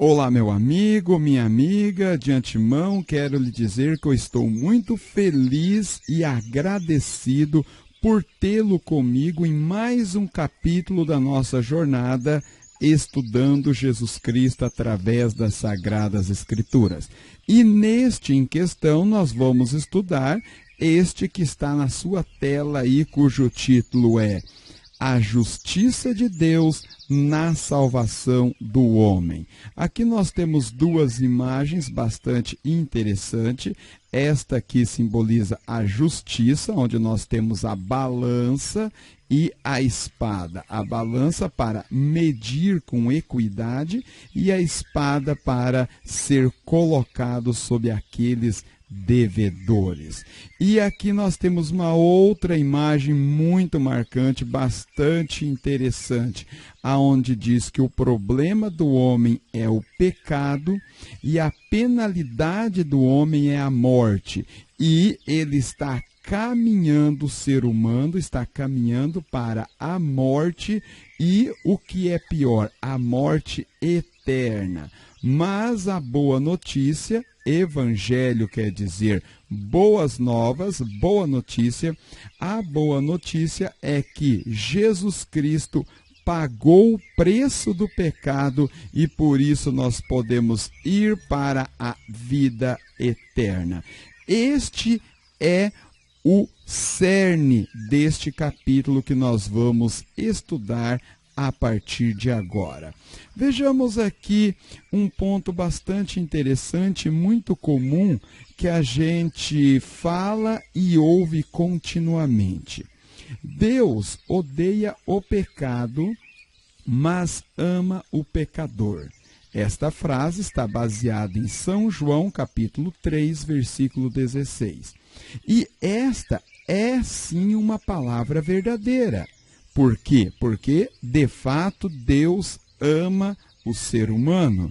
Olá, meu amigo, minha amiga, de antemão quero lhe dizer que eu estou muito feliz e agradecido por tê-lo comigo em mais um capítulo da nossa jornada estudando Jesus Cristo através das Sagradas Escrituras. E neste em questão nós vamos estudar este que está na sua tela aí, cujo título é A Justiça de Deus na Salvação do Homem. Aqui nós temos duas imagens bastante interessantes. Esta aqui simboliza a justiça, onde nós temos a balança e a espada. A balança para medir com equidade e a espada para ser colocado sob aqueles devedores. E aqui nós temos uma outra imagem muito marcante, bastante interessante, aonde diz que o problema do homem é o pecado e a penalidade do homem é a morte. E ele está caminhando, o ser humano está caminhando para a morte e o que é pior, a morte eterna. Mas a boa notícia, evangelho quer dizer boas novas, boa notícia. A boa notícia é que Jesus Cristo pagou o preço do pecado e por isso nós podemos ir para a vida eterna. Este é o cerne deste capítulo que nós vamos estudar a partir de agora. Vejamos aqui um ponto bastante interessante, muito comum, que a gente fala e ouve continuamente. Deus odeia o pecado, mas ama o pecador. Esta frase está baseada em São João, capítulo 3, versículo 16. E esta é sim uma palavra verdadeira. Por quê? Porque, de fato, Deus ama o ser humano.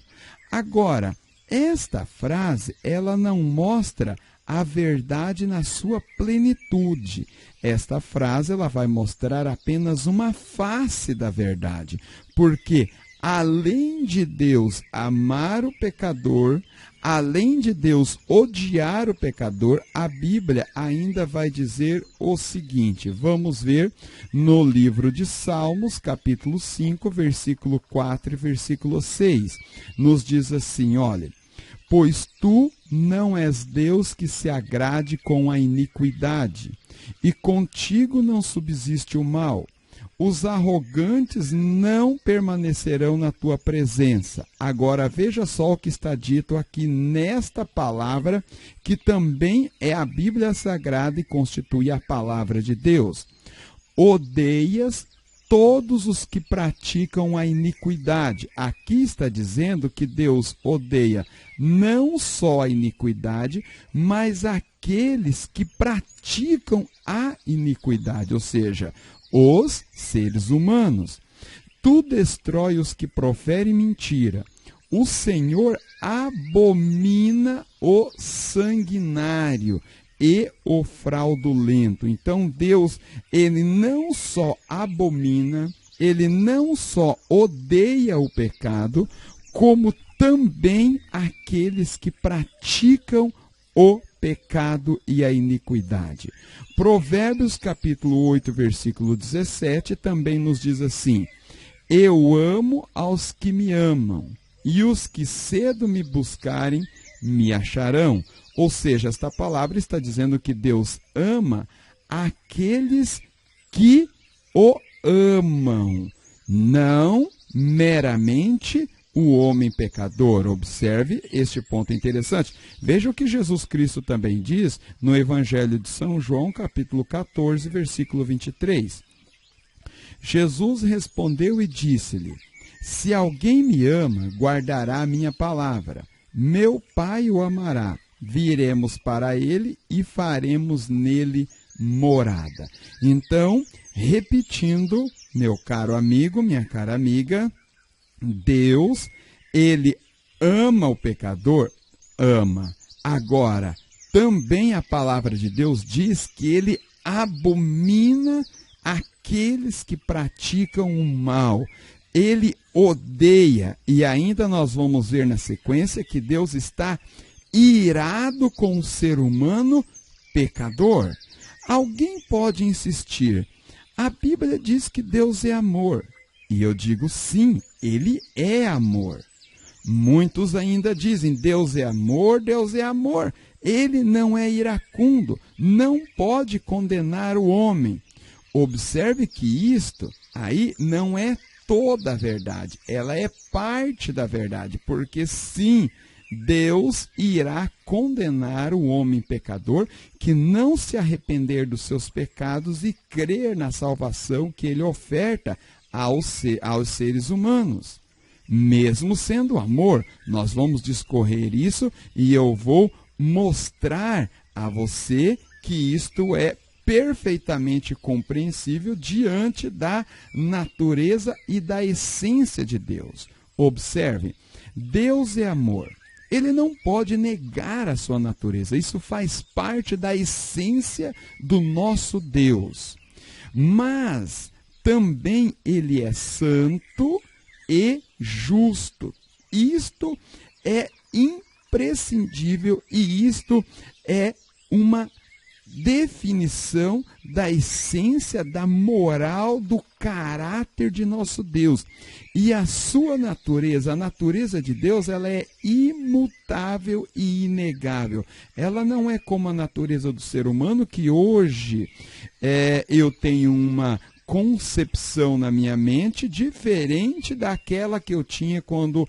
Agora, esta frase, ela não mostra a verdade na sua plenitude. Esta frase, ela vai mostrar apenas uma face da verdade. Porque, além de Deus amar o pecador, além de Deus odiar o pecador, a Bíblia ainda vai dizer o seguinte. Vamos ver no livro de Salmos, capítulo 5, versículo 4 e versículo 6. Nos diz assim, olha: pois tu não és Deus que se agrade com a iniquidade, e contigo não subsiste o mal. Os arrogantes não permanecerão na tua presença. Agora veja só o que está dito aqui nesta palavra, que também é a Bíblia Sagrada e constitui a palavra de Deus. Odeias todos os que praticam a iniquidade. Aqui está dizendo que Deus odeia não só a iniquidade, mas aqueles que praticam a iniquidade, ou seja, os seres humanos. Tu destrói os que proferem mentira. O Senhor abomina o sanguinário e o fraudulento. Então Deus, ele não só abomina, ele não só odeia o pecado, como também aqueles que praticam o pecado e a iniquidade. Provérbios capítulo 8, versículo 17 também nos diz assim: eu amo aos que me amam, e os que cedo me buscarem me acharão. Ou seja, esta palavra está dizendo que Deus ama aqueles que o amam, não meramente o homem pecador. Observe este ponto interessante. Veja o que Jesus Cristo também diz no Evangelho de São João, capítulo 14, versículo 23. Jesus respondeu e disse-lhe: se alguém me ama, guardará a minha palavra. Meu Pai o amará. Viremos para ele e faremos nele morada. Então, repetindo, meu caro amigo, minha cara amiga, Deus, ele ama o pecador? Ama. Agora, também a palavra de Deus diz que ele abomina aqueles que praticam o mal. Ele odeia, e ainda nós vamos ver na sequência que Deus está irado com o ser humano pecador. Alguém pode insistir, a Bíblia diz que Deus é amor. E eu digo sim, Ele é amor. Muitos ainda dizem, Deus é amor, Deus é amor. Ele não é iracundo, não pode condenar o homem. Observe que isto aí não é toda a verdade, ela é parte da verdade, porque sim, Deus irá condenar o homem pecador que não se arrepender dos seus pecados e crer na salvação que ele oferta aos seres humanos. Mesmo sendo amor, nós vamos discorrer isso e eu vou mostrar a você que isto é perfeitamente compreensível diante da natureza e da essência de Deus. Observe, Deus é amor. Ele não pode negar a sua natureza. Isso faz parte da essência do nosso Deus. Mas também Ele é santo e justo. Isto é imprescindível e isto é uma definição da essência, da moral, do caráter de nosso Deus. E a sua natureza, a natureza de Deus, ela é imutável e inegável. Ela não é como a natureza do ser humano, que hoje eu tenho uma concepção na minha mente diferente daquela que eu tinha quando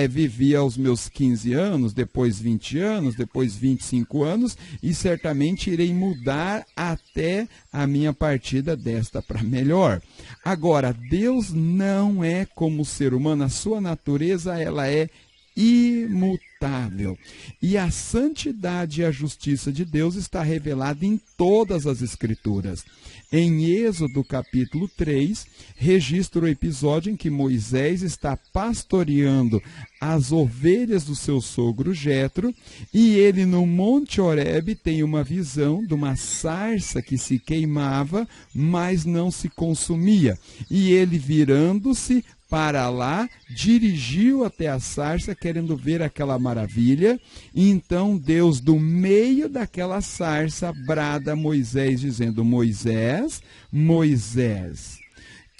vivia aos meus 15 anos, depois 20 anos, depois 25 anos, e certamente irei mudar até a minha partida desta para melhor. Agora, Deus não é como o ser humano, a sua natureza ela é imutável. E a santidade e a justiça de Deus está revelada em todas as Escrituras. Em Êxodo capítulo 3, registra o episódio em que Moisés está pastoreando as ovelhas do seu sogro Jetro, e ele no Monte Horebe tem uma visão de uma sarça que se queimava, mas não se consumia. E ele, virando-se para lá, dirigiu até a sarça, querendo ver aquela maravilha. E então Deus, do meio daquela sarça, brada a Moisés, dizendo: Moisés, Moisés,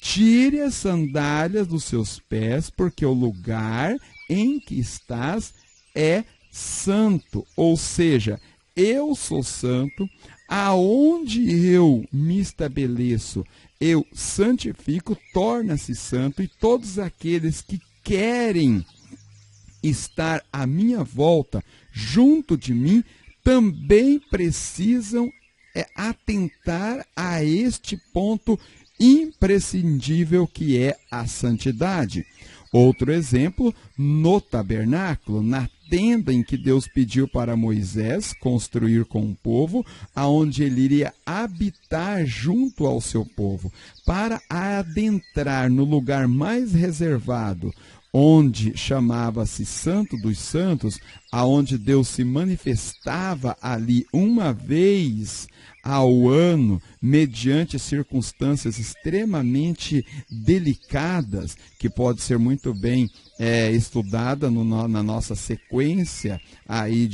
tire as sandálias dos seus pés, porque o lugar em que estás é santo. Ou seja, eu sou santo, aonde eu me estabeleço, eu santifico, torna-se santo, e todos aqueles que querem estar à minha volta, junto de mim, também precisam atentar a este ponto imprescindível que é a santidade. Outro exemplo, no tabernáculo, na tenda em que Deus pediu para Moisés construir com o povo, aonde ele iria habitar junto ao seu povo, para adentrar no lugar mais reservado, onde chamava-se Santo dos Santos, aonde Deus se manifestava ali uma vez ao ano, mediante circunstâncias extremamente delicadas, que pode ser muito bem estudada na nossa sequência aí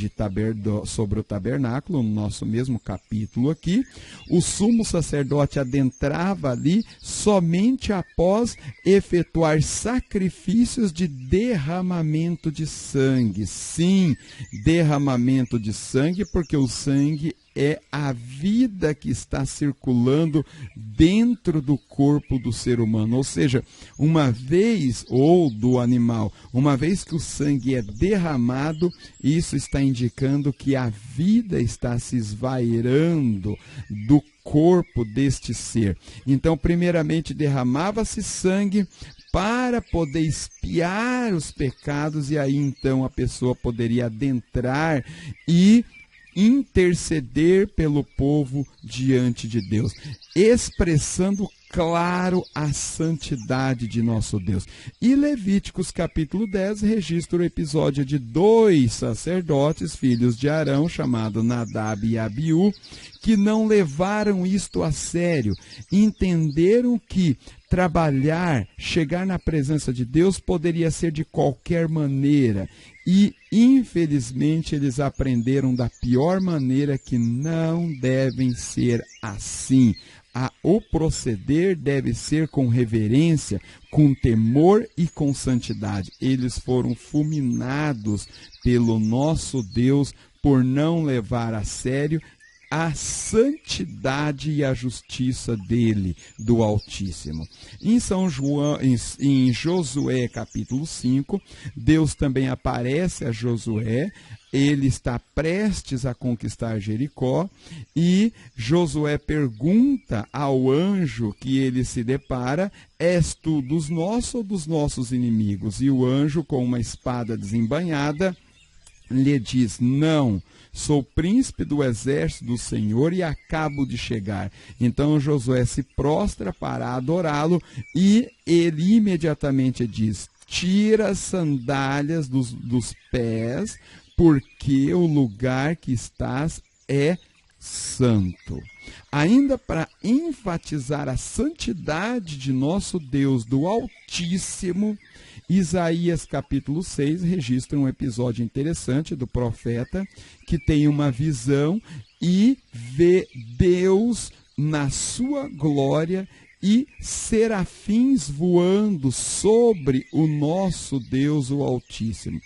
sobre o tabernáculo, no nosso mesmo capítulo aqui. O sumo sacerdote adentrava ali somente após efetuar sacrifícios de derramamento de sangue. Sim, derramamento de sangue, porque o sangue é a vida que está circulando dentro do corpo do ser humano. Ou seja, uma vez, ou do animal, uma vez que o sangue é derramado, isso está indicando que a vida está se esvairando do corpo deste ser. Então, primeiramente, derramava-se sangue para poder expiar os pecados, e aí então a pessoa poderia adentrar e interceder pelo povo diante de Deus, expressando claro a santidade de nosso Deus. E Levíticos capítulo 10 registra o episódio de 2 sacerdotes, filhos de Arão, chamado Nadab e Abiú, que não levaram isto a sério, entenderam que trabalhar, chegar na presença de Deus poderia ser de qualquer maneira. E, infelizmente, eles aprenderam da pior maneira que não devem ser assim. O proceder deve ser com reverência, com temor e com santidade. Eles foram fulminados pelo nosso Deus por não levar a sério a santidade e a justiça dele, do Altíssimo. Em Josué capítulo 5, Deus também aparece a Josué. Ele está prestes a conquistar Jericó e Josué pergunta ao anjo que ele se depara: és tu dos nossos ou dos nossos inimigos? E o anjo, com uma espada desembainhada, lhe diz: não, sou príncipe do exército do Senhor e acabo de chegar. Então Josué se prostra para adorá-lo e ele imediatamente diz: tira as sandálias dos pés, porque o lugar que estás é santo. Ainda para enfatizar a santidade de nosso Deus, do Altíssimo, Isaías capítulo 6 registra um episódio interessante do profeta que tem uma visão e vê Deus na sua glória e serafins voando sobre o nosso Deus, o Altíssimo.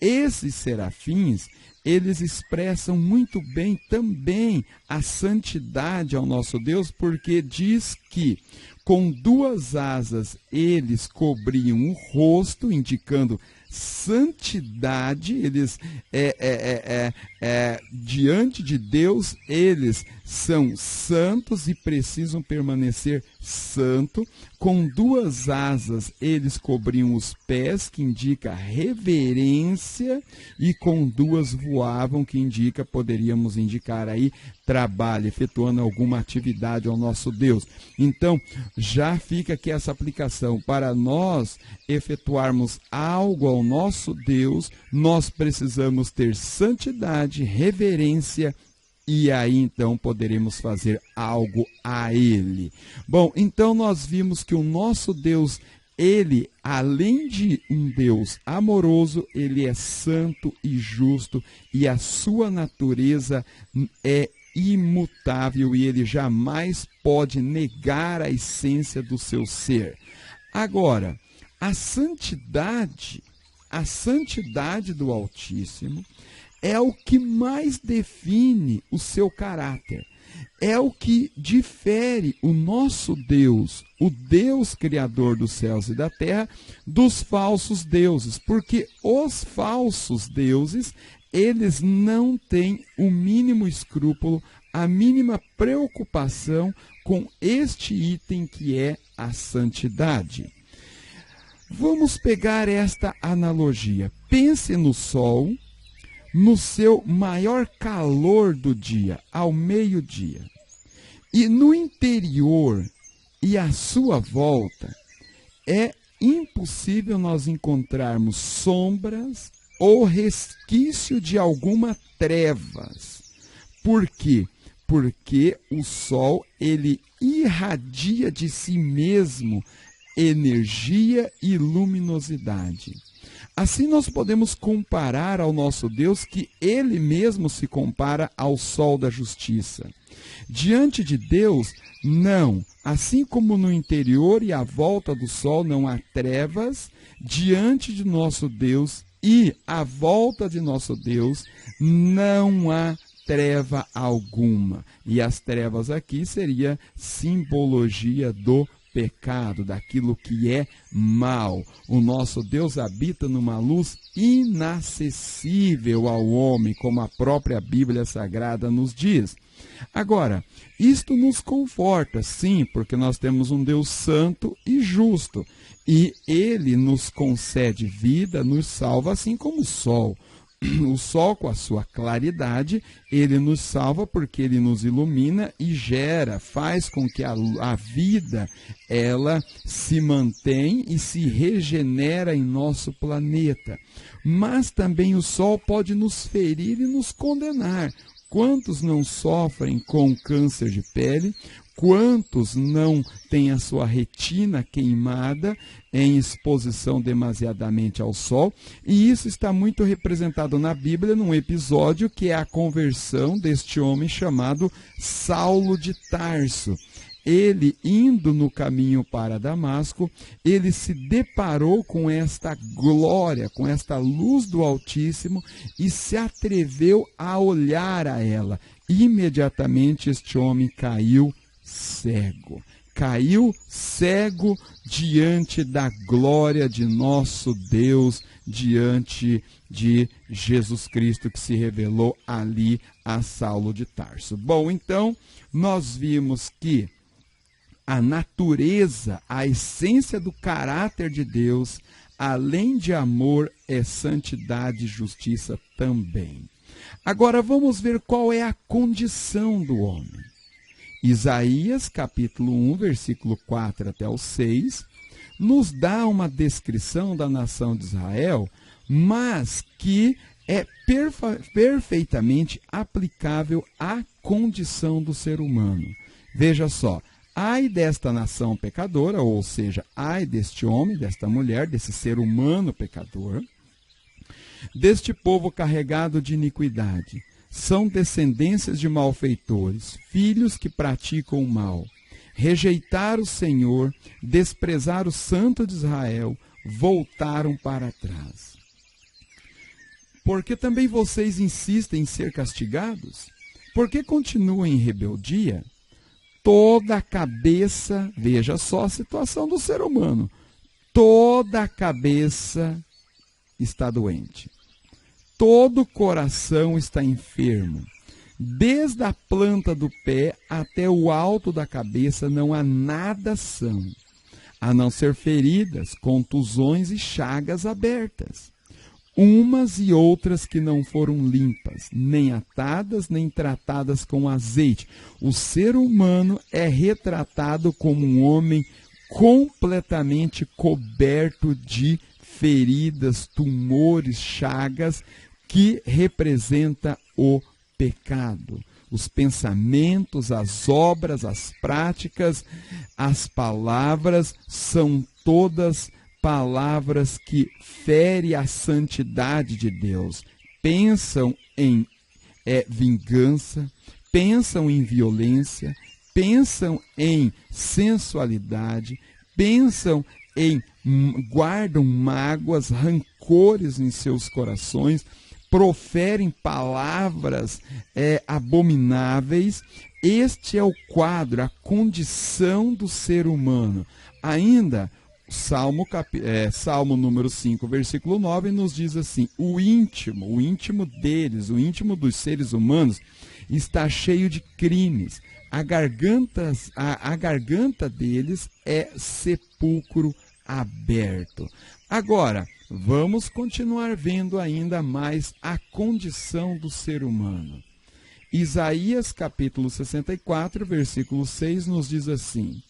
Esses serafins, eles expressam muito bem também a santidade ao nosso Deus, porque diz que com 2 asas eles cobriam o rosto, indicando santidade. Eles, diante de Deus, eles são santos e precisam permanecer santo. Com 2 asas eles cobriam os pés, que indica reverência, e com 2 voavam, que indica, poderíamos indicar aí, trabalho, efetuando alguma atividade ao nosso Deus. Então, já fica aqui essa aplicação. Para nós efetuarmos algo ao nosso Deus, nós precisamos ter santidade, reverência, e aí então poderemos fazer algo a Ele. Bom, então nós vimos que o nosso Deus, Ele, além de um Deus amoroso, Ele é santo e justo, e a sua natureza é imutável, e Ele jamais pode negar a essência do seu ser. Agora, a santidade do Altíssimo é o que mais define o seu caráter. É o que difere o nosso Deus, o Deus Criador dos céus e da terra, dos falsos deuses. Porque os falsos deuses, eles não têm o mínimo escrúpulo, a mínima preocupação com este item que é a santidade. Vamos pegar esta analogia. Pense no sol, no seu maior calor do dia, ao meio-dia. E no interior e à sua volta, é impossível nós encontrarmos sombras ou resquício de alguma trevas. Por quê? Porque o sol, ele irradia de si mesmo energia e luminosidade. Assim nós podemos comparar ao nosso Deus, que Ele mesmo se compara ao sol da justiça. Diante de Deus, não. Assim como no interior e à volta do sol não há trevas, diante de nosso Deus e à volta de nosso Deus não há treva alguma. E as trevas aqui seria simbologia do pecado, daquilo que é mal. O nosso Deus habita numa luz inacessível ao homem, como a própria Bíblia Sagrada nos diz. Agora, isto nos conforta, sim, porque nós temos um Deus santo e justo, e Ele nos concede vida, nos salva, assim como o sol. O sol, com a sua claridade, ele nos salva porque ele nos ilumina e gera, faz com que a vida ela se mantém e se regenera em nosso planeta. Mas também o sol pode nos ferir e nos condenar. Quantos não sofrem com câncer de pele? Quantos não têm a sua retina queimada em exposição demasiadamente ao sol? E isso está muito representado na Bíblia num episódio que é a conversão deste homem chamado Saulo de Tarso. Ele, indo no caminho para Damasco, ele se deparou com esta glória, com esta luz do Altíssimo e se atreveu a olhar a ela. Imediatamente este homem caiu cego. Caiu cego diante da glória de nosso Deus, diante de Jesus Cristo que se revelou ali a Saulo de Tarso. Bom, então, nós vimos que a natureza, a essência do caráter de Deus, além de amor, é santidade e justiça também. Agora vamos ver qual é a condição do homem. Isaías, capítulo 1, versículo 4 até o 6, nos dá uma descrição da nação de Israel, mas que é perfeitamente aplicável à condição do ser humano. Veja só, ai desta nação pecadora, ou seja, ai deste homem, desta mulher, desse ser humano pecador, deste povo carregado de iniquidade. São descendências de malfeitores, filhos que praticam o mal. Rejeitaram o Senhor, desprezaram o Santo de Israel, voltaram para trás. Porque também vocês insistem em ser castigados? Porque continuam em rebeldia? Toda a cabeça, veja só a situação do ser humano, toda a cabeça está doente. Todo o coração está enfermo. Desde a planta do pé até o alto da cabeça não há nada são, a não ser feridas, contusões e chagas abertas. Umas e outras que não foram limpas, nem atadas, nem tratadas com azeite. O ser humano é retratado como um homem completamente coberto de feridas, tumores, chagas, que representa o pecado. Os pensamentos, as obras, as práticas, as palavras são todas palavras que ferem a santidade de Deus. Pensam em vingança, pensam em violência, pensam em sensualidade, pensam guardam mágoas, rancores em seus corações, proferem palavras abomináveis. Este é o quadro, a condição do ser humano. Ainda, Salmo número 5, versículo 9, nos diz assim: o íntimo deles, o íntimo dos seres humanos, está cheio de crimes. A garganta deles é sepulcro aberto. Agora, vamos continuar vendo ainda mais a condição do ser humano. Isaías, capítulo 64, versículo 6, nos diz assim: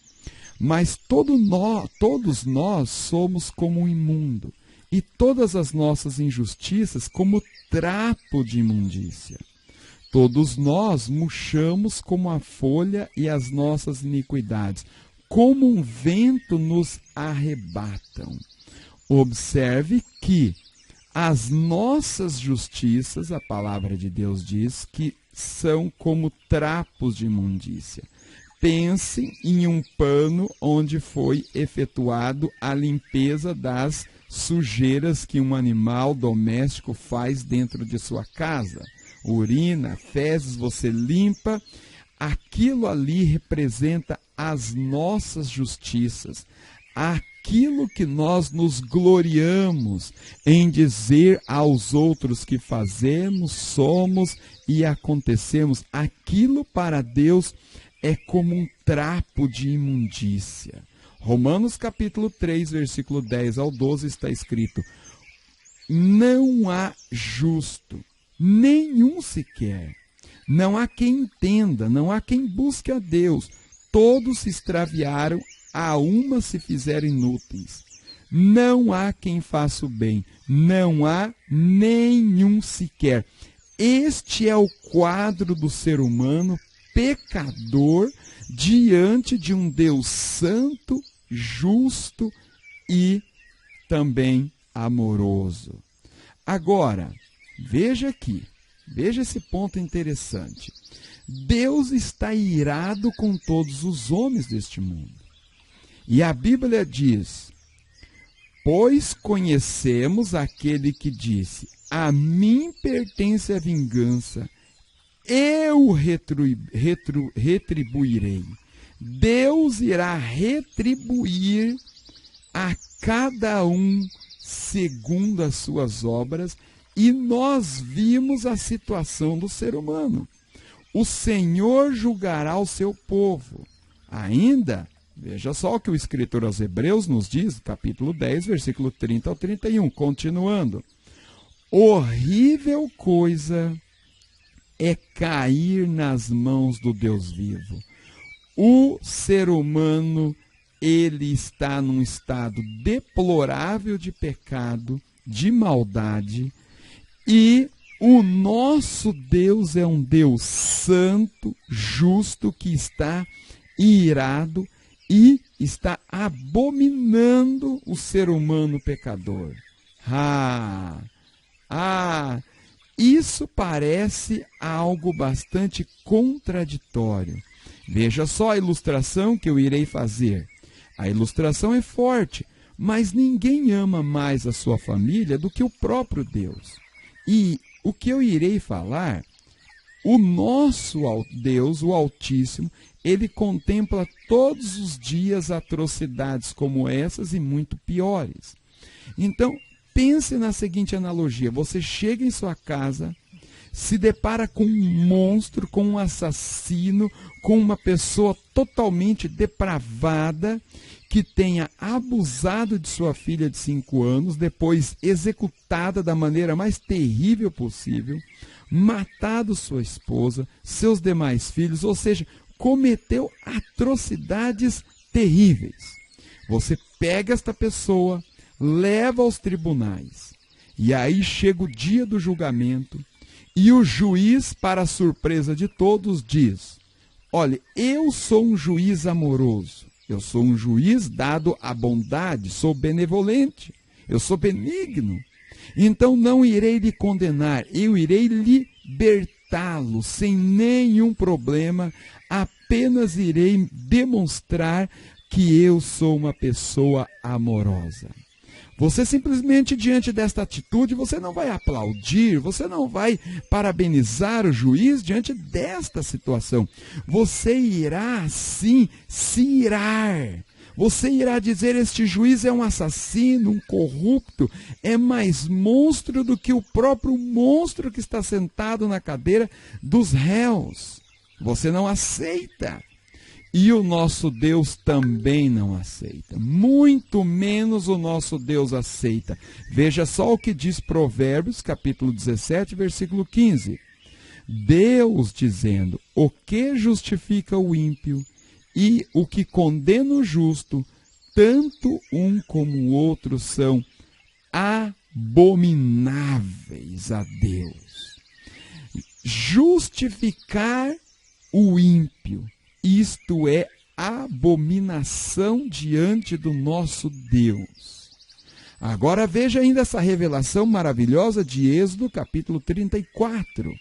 mas todos nós somos como um imundo, e todas as nossas injustiças como trapo de imundícia. Todos nós murchamos como a folha, e as nossas iniquidades, como um vento, nos arrebatam. Observe que as nossas justiças, a palavra de Deus diz, que são como trapos de imundícia. Pense em um pano onde foi efetuado a limpeza das sujeiras que um animal doméstico faz dentro de sua casa. Urina, fezes, você limpa. Aquilo ali representa as nossas justiças. Aquilo que nós nos gloriamos em dizer aos outros que fazemos, somos e acontecemos. Aquilo para Deus é como um trapo de imundícia. Romanos capítulo 3, versículo 10 ao 12 está escrito: não há justo, nenhum sequer. Não há quem entenda, não há quem busque a Deus. Todos se extraviaram, a uma se fizeram inúteis. Não há quem faça o bem, não há nenhum sequer. Este é o quadro do ser humano pecador diante de um Deus santo, justo e também amoroso. Agora, veja aqui, veja esse ponto interessante. Deus está irado com todos os homens deste mundo. E a Bíblia diz: pois conhecemos aquele que disse, a mim pertence a vingança, eu retribuirei. Deus irá retribuir a cada um segundo as suas obras, e nós vimos a situação do ser humano. O Senhor julgará o seu povo. Ainda, veja só o que o escritor aos Hebreus nos diz, capítulo 10, versículo 30 ao 31, continuando. Horrível coisa é cair nas mãos do Deus vivo. O ser humano, ele está num estado deplorável de pecado, de maldade, e o nosso Deus é um Deus santo, justo, que está irado e está abominando o ser humano pecador. Isso parece algo bastante contraditório. Veja só a ilustração que eu irei fazer. A ilustração é forte, mas ninguém ama mais a sua família do que o próprio Deus. E o que eu irei falar, o nosso Deus, o Altíssimo, ele contempla todos os dias atrocidades como essas e muito piores. Então, pense na seguinte analogia: você chega em sua casa, se depara com um monstro, com um assassino, com uma pessoa totalmente depravada, que tenha abusado de sua filha de 5 anos, depois executada da maneira mais terrível possível, matado sua esposa, seus demais filhos, ou seja, cometeu atrocidades terríveis. Você pega esta pessoa, leva aos tribunais, e aí chega o dia do julgamento, e o juiz, para a surpresa de todos, diz: olha, eu sou um juiz amoroso, eu sou um juiz dado à bondade, sou benevolente, eu sou benigno, então não irei lhe condenar, eu irei libertá-lo sem nenhum problema, apenas irei demonstrar que eu sou uma pessoa amorosa. Você simplesmente, diante desta atitude, você não vai aplaudir, você não vai parabenizar o juiz diante desta situação. Você irá, sim, se irar. Você irá dizer: este juiz é um assassino, um corrupto, é mais monstro do que o próprio monstro que está sentado na cadeira dos réus. Você não aceita. E o nosso Deus também não aceita. Muito menos o nosso Deus aceita. Veja só o que diz Provérbios, capítulo 17, versículo 15. Deus dizendo: o que justifica o ímpio e o que condena o justo, tanto um como o outro são abomináveis a Deus. Justificar o ímpio, isto é abominação diante do nosso Deus. Agora veja ainda essa revelação maravilhosa de Êxodo, capítulo 34.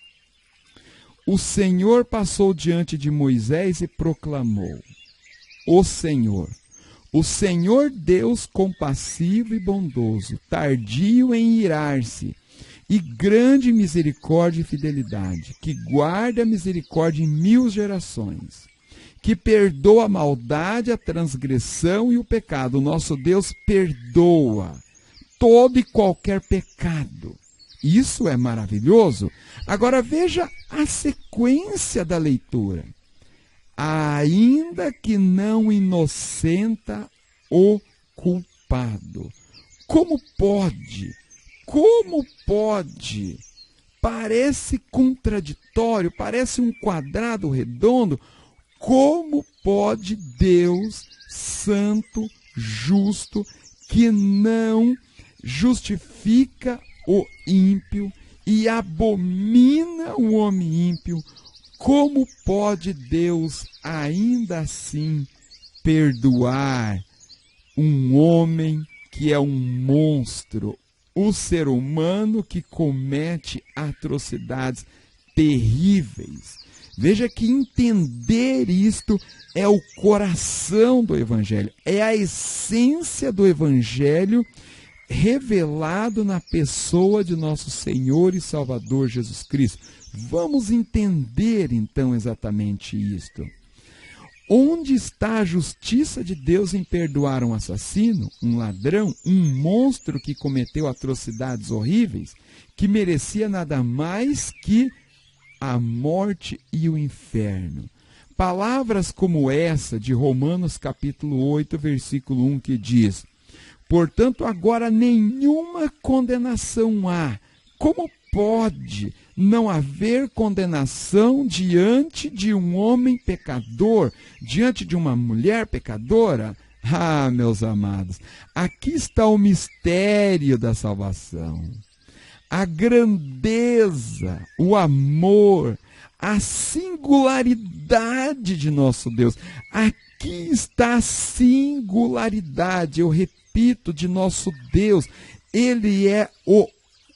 O Senhor passou diante de Moisés e proclamou: o Senhor Deus compassivo e bondoso, tardio em irar-se, e grande misericórdia e fidelidade, que guarda a misericórdia em 1000 gerações, que perdoa a maldade, a transgressão e o pecado. O nosso Deus perdoa todo e qualquer pecado. Isso é maravilhoso. Agora veja a sequência da leitura. Ainda que não inocenta o culpado. Como pode como pode? Parece contraditório, parece um quadrado redondo. Como pode Deus, santo, justo, que não justifica o ímpio e abomina o homem ímpio, como pode Deus ainda assim perdoar um homem que é um monstro, o ser humano que comete atrocidades terríveis? Veja que entender isto é o coração do Evangelho, é a essência do Evangelho revelado na pessoa de nosso Senhor e Salvador Jesus Cristo. Vamos entender então exatamente isto. Onde está a justiça de Deus em perdoar um assassino, um ladrão, um monstro que cometeu atrocidades horríveis, que merecia nada mais que a morte e o inferno? Palavras como essa de Romanos capítulo 8, versículo 1, que diz: portanto, agora nenhuma condenação há. Como pode não haver condenação diante de um homem pecador, diante de uma mulher pecadora? Ah, meus amados, aqui está o mistério da salvação. A grandeza, o amor, a singularidade de nosso Deus. Aqui está a singularidade, eu repito, de nosso Deus. Ele é o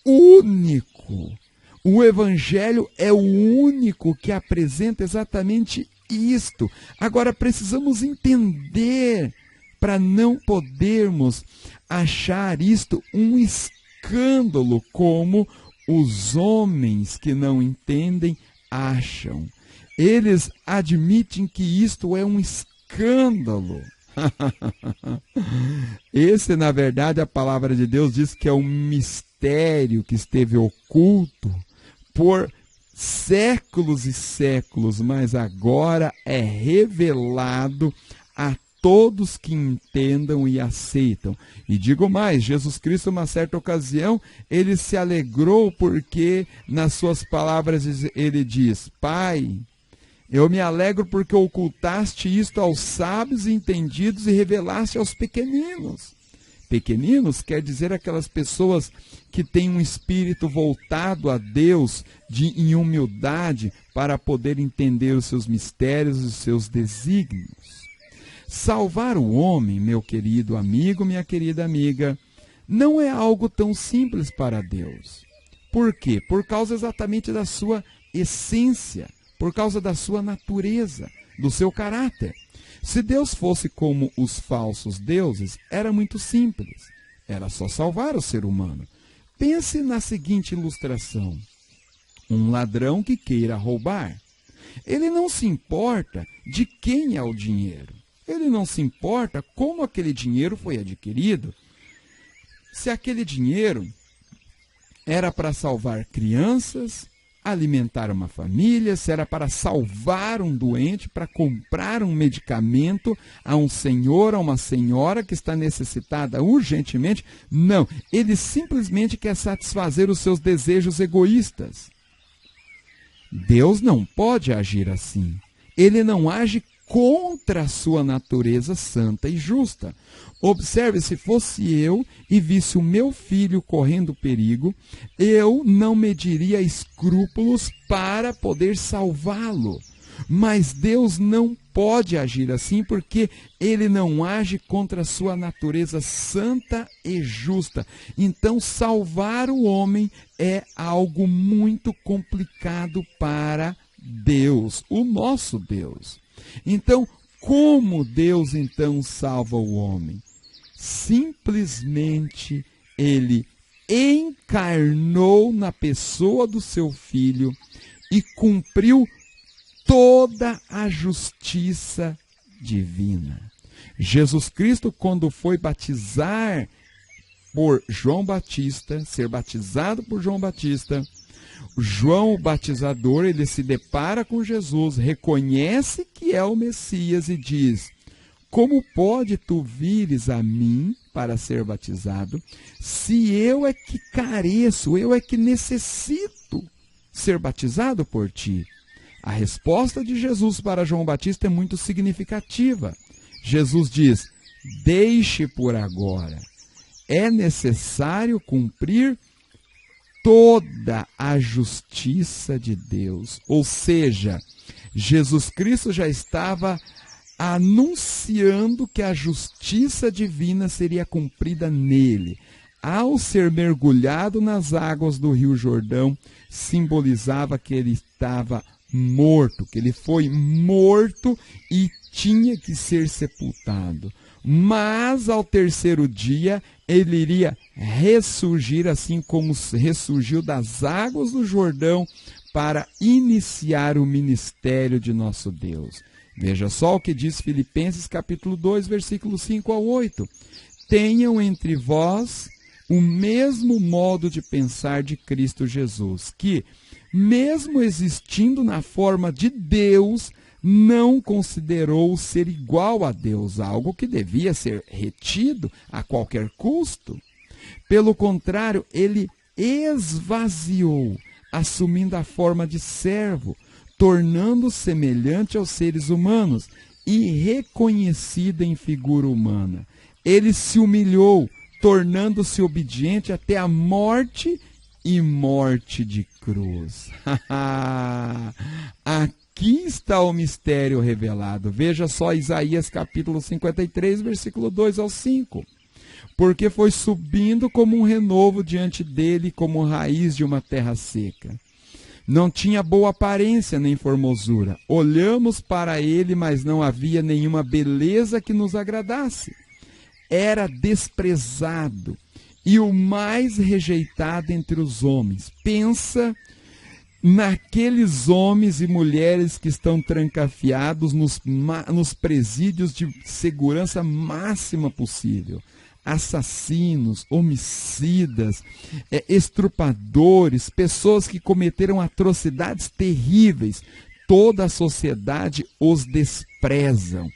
único. O Evangelho é o único que apresenta exatamente isto. Agora precisamos entender, para não podermos achar isto um escândalo, como os homens que não entendem acham. Eles admitem que isto é um escândalo. Esse, na verdade, a palavra de Deus diz que é um mistério que esteve oculto por séculos e séculos, mas agora é revelado a todos que entendam e aceitam. E digo mais, Jesus Cristo, uma certa ocasião, ele se alegrou porque nas suas palavras ele diz: Pai, eu me alegro porque ocultaste isto aos sábios e entendidos e revelaste aos pequeninos. Pequeninos quer dizer aquelas pessoas que têm um espírito voltado a Deus em humildade para poder entender os seus mistérios e os seus desígnios. Salvar o homem, meu querido amigo, minha querida amiga, não é algo tão simples para Deus. Por quê? Por causa exatamente da sua essência, por causa da sua natureza, do seu caráter. Se Deus fosse como os falsos deuses, era muito simples. Era só salvar o ser humano. Pense na seguinte ilustração. Um ladrão que queira roubar. Ele não se importa de quem é o dinheiro. Ele não se importa como aquele dinheiro foi adquirido. Se aquele dinheiro era para salvar crianças, alimentar uma família, se era para salvar um doente, para comprar um medicamento a um senhor, a uma senhora que está necessitada urgentemente. Não, ele simplesmente quer satisfazer os seus desejos egoístas. Deus não pode agir assim. Ele não age contra a sua natureza santa e justa. Observe, se fosse eu e visse o meu filho correndo perigo, eu não mediria escrúpulos para poder salvá-lo. Mas Deus não pode agir assim, porque ele não age contra a sua natureza santa e justa. Então, salvar o homem é algo muito complicado para Deus, o nosso Deus. Então, como Deus então salva o homem? Simplesmente ele encarnou na pessoa do seu filho e cumpriu toda a justiça divina. Jesus Cristo, quando foi batizar por João Batista, ser batizado por João Batista, João o batizador, ele se depara com Jesus, reconhece que é o Messias e diz: como pode tu vires a mim para ser batizado, se eu é que careço, eu é que necessito ser batizado por ti? A resposta de Jesus para João Batista é muito significativa. Jesus diz: deixe por agora. É necessário cumprir toda a justiça de Deus. Ou seja, Jesus Cristo já estava anunciando que a justiça divina seria cumprida nele. Ao ser mergulhado nas águas do Rio Jordão, simbolizava que ele estava morto, que ele foi morto e tinha que ser sepultado. Mas ao terceiro dia ele iria ressurgir, assim como ressurgiu das águas do Jordão, para iniciar o ministério de nosso Deus. Veja só o que diz Filipenses capítulo 2, versículos 5 ao 8. Tenham entre vós o mesmo modo de pensar de Cristo Jesus, que, mesmo existindo na forma de Deus, não considerou ser igual a Deus, algo que devia ser retido a qualquer custo. Pelo contrário, ele esvaziou, assumindo a forma de servo, tornando-se semelhante aos seres humanos e reconhecido em figura humana. Ele se humilhou, tornando-se obediente até a morte e morte de cruz. Aqui está o mistério revelado. Veja só Isaías capítulo 53, versículo 2 ao 5. Porque foi subindo como um renovo diante dele, como raiz de uma terra seca. Não tinha boa aparência nem formosura. Olhamos para ele, mas não havia nenhuma beleza que nos agradasse. Era desprezado e o mais rejeitado entre os homens. Pensa naqueles homens e mulheres que estão trancafiados nos presídios de segurança máxima possível. Assassinos, homicidas, estrupadores, pessoas que cometeram atrocidades terríveis. Toda a sociedade os desprezam.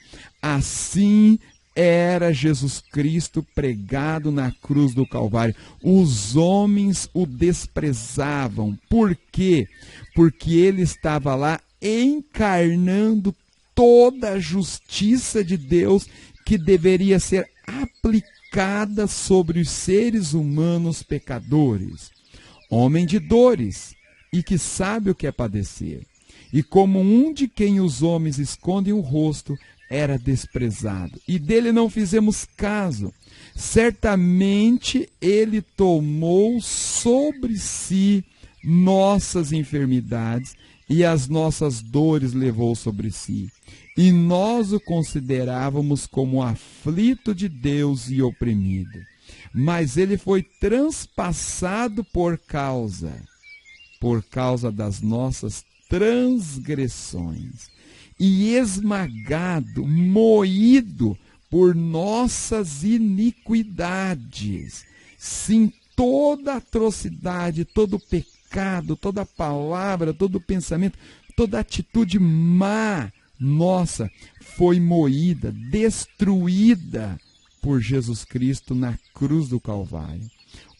Assim era Jesus Cristo pregado na cruz do Calvário. Os homens o desprezavam. Por quê? Porque ele estava lá encarnando toda a justiça de Deus que deveria ser aplicada sobre os seres humanos pecadores. Homem de dores e que sabe o que é padecer. E como um de quem os homens escondem o rosto, era desprezado, e dele não fizemos caso. Certamente ele tomou sobre si nossas enfermidades e as nossas dores levou sobre si. E nós o considerávamos como aflito de Deus e oprimido. Mas ele foi transpassado por causa das nossas transgressões, e esmagado, moído por nossas iniquidades. Sim, toda atrocidade, todo pecado, toda palavra, todo pensamento, toda atitude má nossa foi moída, destruída por Jesus Cristo na cruz do Calvário.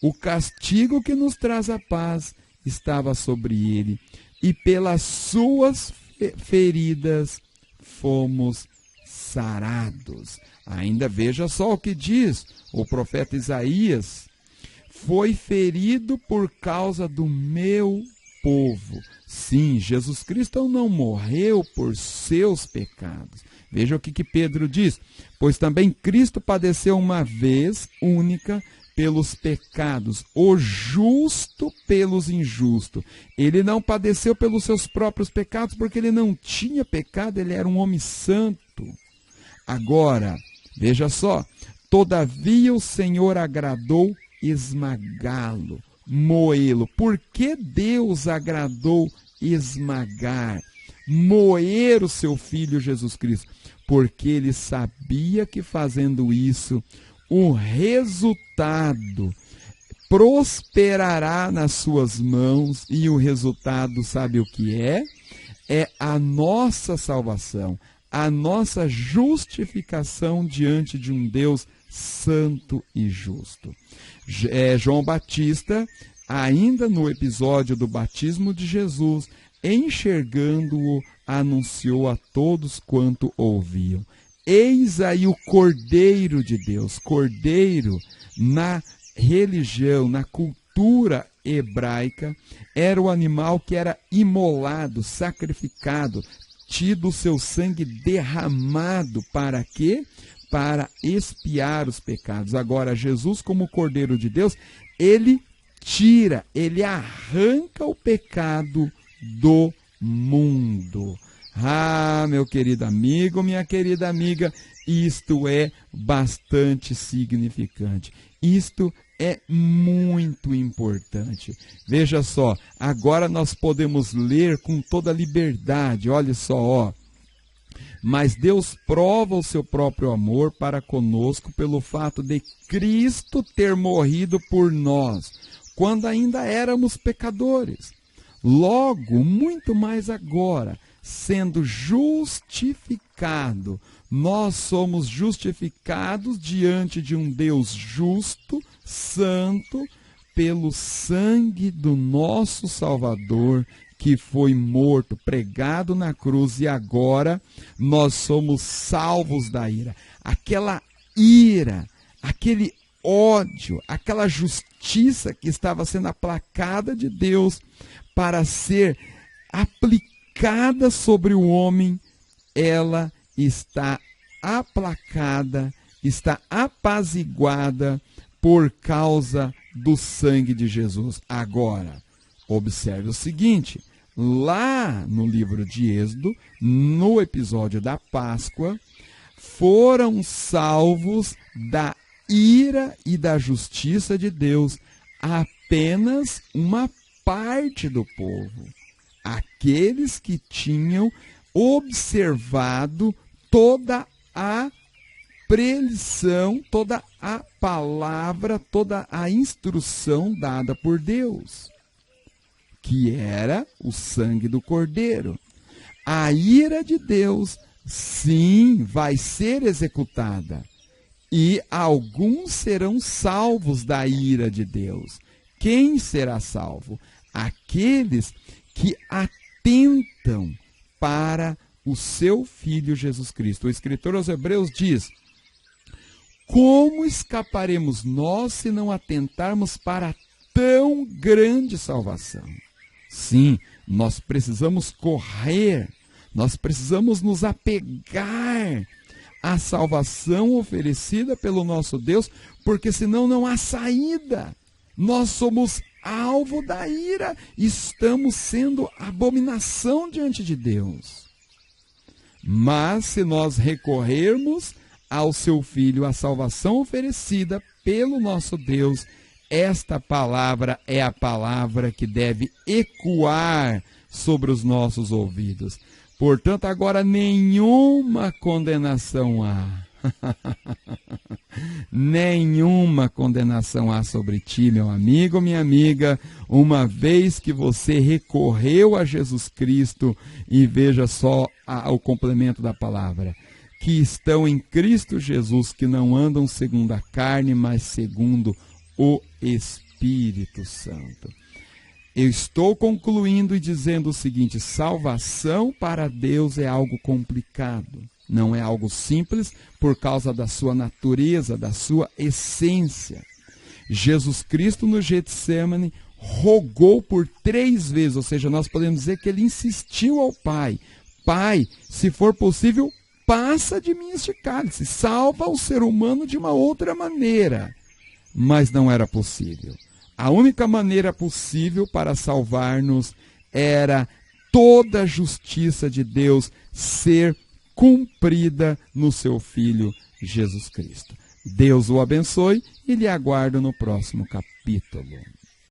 O castigo que nos traz a paz estava sobre ele, e pelas suas feridas fomos sarados. Ainda veja só o que diz o profeta Isaías: foi ferido por causa do meu povo. Sim, Jesus Cristo não morreu por seus pecados. Veja o que Pedro diz: pois também Cristo padeceu uma vez única pelos pecados, o justo pelos injustos. Ele não padeceu pelos seus próprios pecados, porque ele não tinha pecado, ele era um homem santo. Agora, veja só: todavia o Senhor agradou esmagá-lo, moê-lo. Por que Deus agradou esmagar, moer o seu Filho Jesus Cristo? Porque ele sabia que fazendo isso, o resultado prosperará nas suas mãos, e o resultado, sabe o que é? É a nossa salvação, a nossa justificação diante de um Deus santo e justo. João Batista, ainda no episódio do batismo de Jesus, enxergando-o, anunciou a todos quanto ouviam: eis aí o Cordeiro de Deus. Cordeiro, na religião, na cultura hebraica, era o animal que era imolado, sacrificado, tido o seu sangue derramado. Para quê? Para expiar os pecados. Agora, Jesus, como Cordeiro de Deus, ele tira, ele arranca o pecado do mundo. Ah, meu querido amigo, minha querida amiga, isto é bastante significante. Isto é muito importante. Veja só, agora nós podemos ler com toda liberdade. Olha só, ó. Mas Deus prova o seu próprio amor para conosco pelo fato de Cristo ter morrido por nós, quando ainda éramos pecadores. Logo, muito mais agora, sendo justificado, nós somos justificados diante de um Deus justo, santo, pelo sangue do nosso Salvador, que foi morto, pregado na cruz, e agora nós somos salvos da ira. Aquela ira, aquele ódio, aquela justiça que estava sendo aplacada de Deus para ser aplicada sobre o homem, ela está aplacada, está apaziguada por causa do sangue de Jesus. Agora, observe o seguinte, lá no livro de Êxodo, no episódio da Páscoa, foram salvos da ira e da justiça de Deus apenas uma parte do povo. Aqueles que tinham observado toda a prelição, toda a palavra, toda a instrução dada por Deus, que era o sangue do Cordeiro. A ira de Deus, sim, vai ser executada, e alguns serão salvos da ira de Deus. Quem será salvo? Aqueles que atentam para o seu Filho Jesus Cristo. O escritor aos Hebreus diz: como escaparemos nós se não atentarmos para tão grande salvação? Sim, nós precisamos correr, nós precisamos nos apegar à salvação oferecida pelo nosso Deus, porque senão não há saída. Nós somos alvo da ira, estamos sendo abominação diante de Deus. Mas se nós recorrermos ao seu Filho, a salvação oferecida pelo nosso Deus, esta palavra é a palavra que deve ecoar sobre os nossos ouvidos. Portanto, agora nenhuma condenação há. Nenhuma condenação há sobre ti, meu amigo, minha amiga, uma vez que você recorreu a Jesus Cristo. E veja só o complemento da palavra: que estão em Cristo Jesus, que não andam segundo a carne, mas segundo o Espírito Santo. Eu estou concluindo e dizendo o seguinte: salvação para Deus é algo complicado. Não é algo simples por causa da sua natureza, da sua essência. Jesus Cristo no Getsêmani rogou por 3 vezes, ou seja, nós podemos dizer que ele insistiu ao Pai: Pai, se for possível, passa de mim este cálice, salva o ser humano de uma outra maneira. Mas não era possível. A única maneira possível para salvar-nos era toda a justiça de Deus ser cumprida no seu Filho Jesus Cristo. Deus o abençoe e lhe aguardo no próximo capítulo.